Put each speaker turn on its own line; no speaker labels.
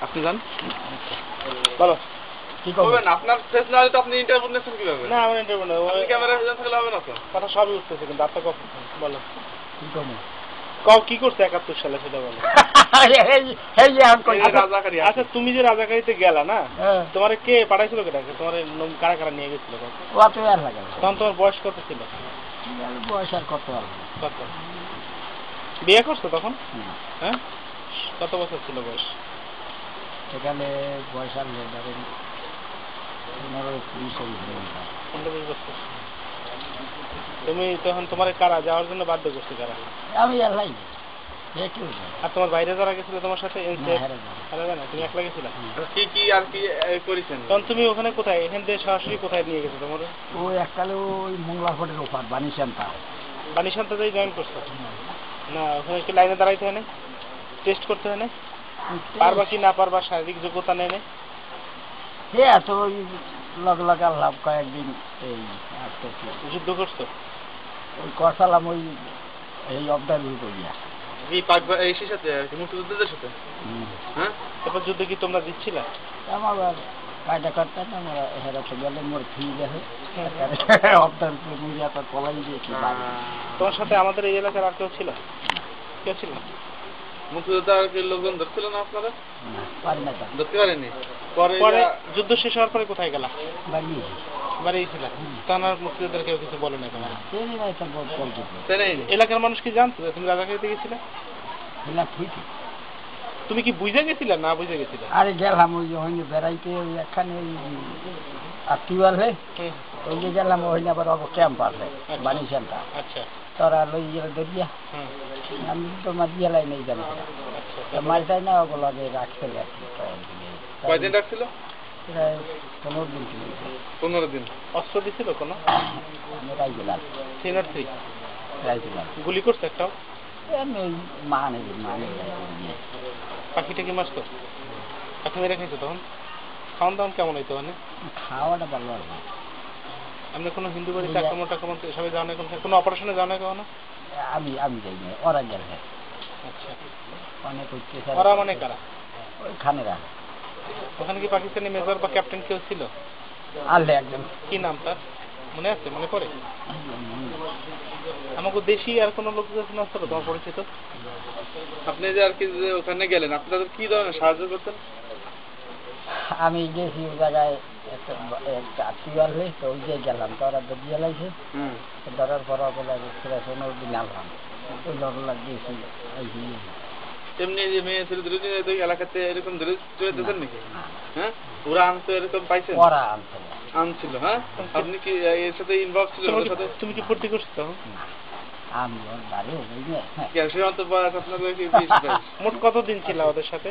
আপনি যান বলো কি করবেন আপনার ফেস না হলে তো আপনি ইন্টারভিউ নিচ্ছেন কিভাবে না আমার ইন্টারভিউ না ওই ক্যামেরা ভিজন থাকলে হবে না তো কথা সবই উঠতেছে কিন্তু আপনাকে বলো কি করব কি করতে 71 সালে সেটা বলো আচ্ছা তুমি যে রাজাকারিতে গেলা না তোমার কে পাঠাইছিল কেটা তোমার কারা কারা নিয়ে গেছিল তখন তোমার বয়স কত ছিল বয়স আর কত বিয়ে করছো তখন হ্যাঁ কত বছর ছিল বয়স সেখানে বয়স আর নেই ধরেন 15-20 বছর তুমি তখন তোমার কারা যাওয়ার জন্য বাধ্য করছে কারা আমি আল্লাহ আর তোমার বাইরে যারা গেছিল তোমার সাথে তুমি একলা গেছিলা কি কি আর কি করেছেন তখন তুমি ওখানে কোথায় এখান থেকে সরাসরি কোথায় নিয়ে গেছো তোমার ওই এককালে ওই মংলাফটের ওপার বানিশান্তাতেই জয়েন করছো না ওখানে কি লাইনে দাঁড়াইতে হয় না টেস্ট করতে হয় না পারবা কি না পারবা শারীরিক যোগ্যতা নেই না হ্যাঁ তো ওই লগে লগে লাভ কয়েকদিন এই যুদ্ধ করছো ওই করসালাম ওই এই অবদান করিয়া এই পাক এই সাথে মুক্তিযোদ্ধাদের সাথে হ্যাঁ তারপর যুদ্ধে কি তোমরা দিচ্ছিলা আমার কায়দা করতেন আমরা হেরাতে গেলে মোর ফি গেছে অবদান মিডিয়া তো পলাই দিয়েছি তোমার সাথে আমাদের এই এলাকার আর কেউ ছিল ছিল মুক্তিযোদ্ধার লোকজন ধরছিল না আপনারা ধরতে পারেনি পরে যুদ্ধ শেষ হওয়ার পরে কোথায় গেলা বাড়ি ছিল তখন আর মুক্তিযোদ্ধার কেউ কিছু বলে না তোমার এলাকার মানুষ কি জানতো তুমি রাজাকারিতে গেছিলে তুমি কি বুঝে গেছিলে না বুঝে গেছিলে আরে গেলাম ওই যে বেড়াইতে ওই একখানে আত্মীয় ওই যে গেলাম ওই আবার ক্যাম্প আছে বানিশান্তা আচ্ছা তোরা লই দরিয়া আমি তো মাঝিয়ালাই নেই জানি মাঝটাই না ওগুলো আগে রাখছিল আর কি কয়দিন রাখছিল প্রায় 15 দিন ছিল 15 দিন অস্ত্র দিছিল কোনো রাইজেলাল সিনারথ্রি রাইজেলাল গুলি করছে একটাও আমি মানে পাখিটা কি মারতো পাখি মেরে খাইছো তখন খাওয়ান দাওয়ান কেমন হইতো মানে খাওয়াটা ভালো আর আপনি কোনো হিন্দু বাড়িতে আক্রমণ টাক্রমণ সবাই যাও না কোনো অপারেশনে যাও না কখনো আমি যাই না ওরা গেল আচ্ছা অনেক ওরা মানে কারা ওই খানেরা ওখানে কি পাকিস্তানি মেজর বা ক্যাপ্টেন কেউ ছিল আল্লাহ একজন কি নাম তার মনে আছে মনে পড়ে আমাকে দেশি আর কোনো লোক আছে না তোমার পরিচিত আপনি যে আর কি ওখানে গেলেন আপনাদের কি ধরনের সাহায্য করতেন আমি গেছি ওই জায়গায় একটা আত্মীয় আসলে তো ওই যে গেলাম তো ওরা দরিয়া লাগছে ধরার পর বলে দিন আনলাম ওই ডর লাগিয়েছি এমনি যে মেয়ে ছেলে ধরে এলাকাতে এরকম ধরে চলে যেতেন নাকি হ্যাঁ ওরা আনতো এরকম পাইছেন ওরা আনছিল হ্যাঁ আপনি কি এর সাথে ইনভলভ ছিল ওর সাথে তুমি কি ভর্তি করছো তখন আমি ওর বাড়ি ওই যে সীমান্ত আপনাদের মোট কতদিন ছিল ওদের সাথে